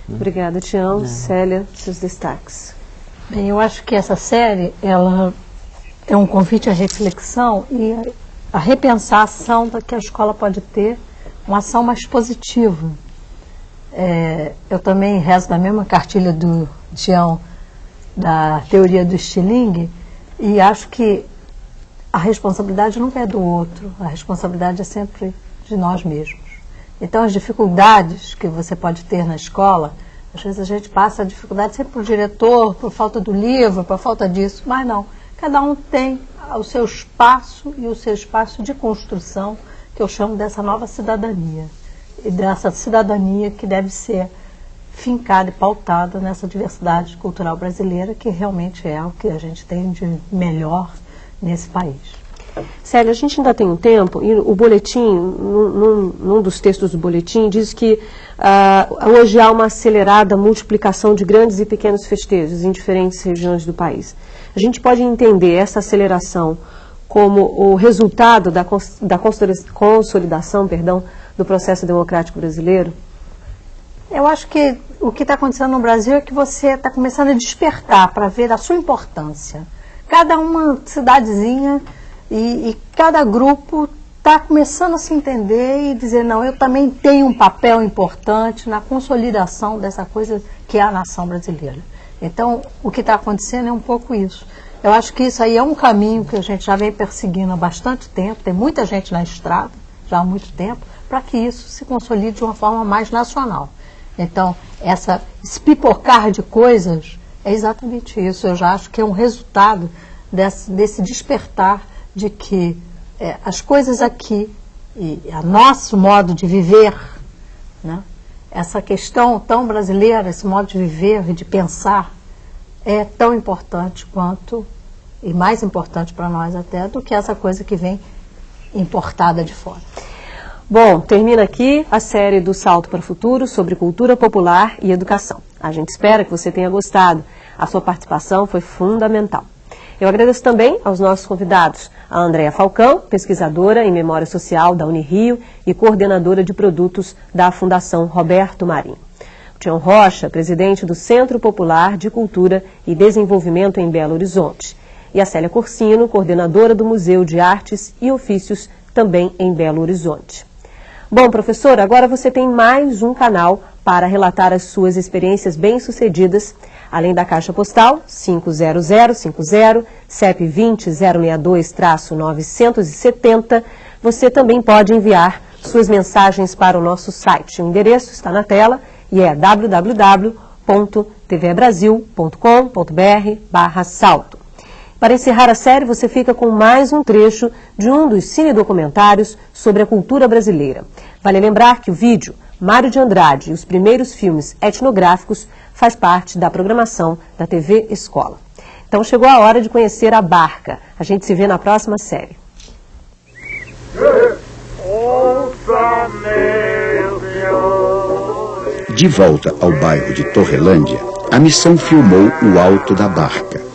Obrigada, Tião. Célia, seus destaques. Bem, eu acho que essa série, ela é um convite à reflexão e a repensar a ação que a escola pode ter, uma ação mais positiva. Eu também rezo na mesma cartilha do Tião, da teoria do estilingue, e acho que a responsabilidade nunca é do outro, a responsabilidade é sempre de nós mesmos. Então, as dificuldades que você pode ter na escola, às vezes a gente passa a dificuldade sempre por diretor, por falta do livro, por falta disso, mas não. Cada um tem o seu espaço e o seu espaço de construção, que eu chamo dessa nova cidadania. E dessa cidadania que deve ser fincada e pautada nessa diversidade cultural brasileira, que realmente é o que a gente tem de melhor nesse país. Célia, a gente ainda tem um tempo, e o boletim, num dos textos do boletim, diz que hoje há uma acelerada multiplicação de grandes e pequenos festejos em diferentes regiões do país. A gente pode entender essa aceleração como o resultado da consolidação, do processo democrático brasileiro? Eu acho que o que está acontecendo no Brasil é que você está começando a despertar para ver a sua importância. Cada uma cidadezinha e cada grupo está começando a se entender e dizer, não, eu também tenho um papel importante na consolidação dessa coisa que é a nação brasileira. Então, o que está acontecendo é um pouco isso. Eu acho que isso aí é um caminho que a gente já vem perseguindo há bastante tempo, tem muita gente na estrada, já há muito tempo, para que isso se consolide de uma forma mais nacional. Então, esse pipocar de coisas é exatamente isso. Eu já acho que é um resultado desse despertar de que as coisas aqui, e o nosso modo de viver, né, essa questão tão brasileira, esse modo de viver e de pensar, é tão importante quanto, e mais importante para nós até, do que essa coisa que vem importada de fora. Bom, termina aqui a série do Salto para o Futuro sobre cultura popular e educação. A gente espera que você tenha gostado. A sua participação foi fundamental. Eu agradeço também aos nossos convidados, a Andréa Falcão, pesquisadora em Memória Social da Unirio e coordenadora de produtos da Fundação Roberto Marinho. O Tião Rocha, presidente do Centro Popular de Cultura e Desenvolvimento em Belo Horizonte. E a Célia Corsino, coordenadora do Museu de Artes e Ofícios, também em Belo Horizonte. Bom, professor, agora você tem mais um canal para relatar as suas experiências bem-sucedidas. Além da caixa postal 50050, CEP 20-062-970, você também pode enviar suas mensagens para o nosso site. O endereço está na tela e é www.tvbrasil.com.br/salto. Para encerrar a série, você fica com mais um trecho de um dos cinedocumentários sobre a cultura brasileira. Vale lembrar que o vídeo Mário de Andrade e os primeiros filmes etnográficos faz parte da programação da TV Escola. Então chegou a hora de conhecer a Barca. A gente se vê na próxima série. De volta ao bairro de Torrelândia, a missão filmou o Alto da Barca.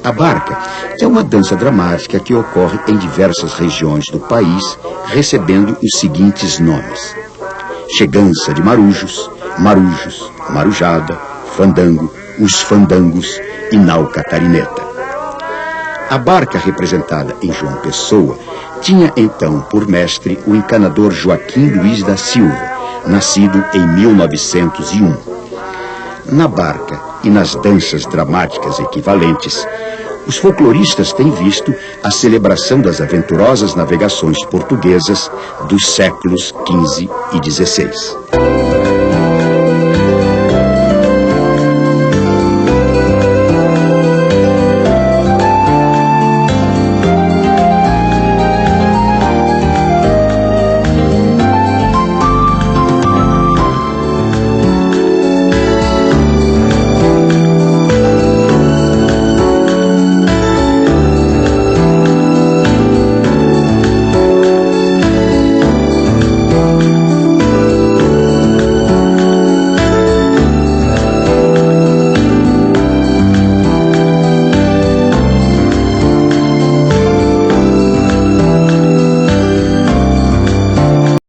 A barca é uma dança dramática que ocorre em diversas regiões do país, recebendo os seguintes nomes: chegança de marujos, marujos, marujada, fandango, os fandangos e nau catarineta. A barca representada em João Pessoa tinha então por mestre o encanador Joaquim Luiz da Silva, nascido em 1901. Na barca e nas danças dramáticas equivalentes, os folcloristas têm visto a celebração das aventurosas navegações portuguesas dos séculos XV e XVI.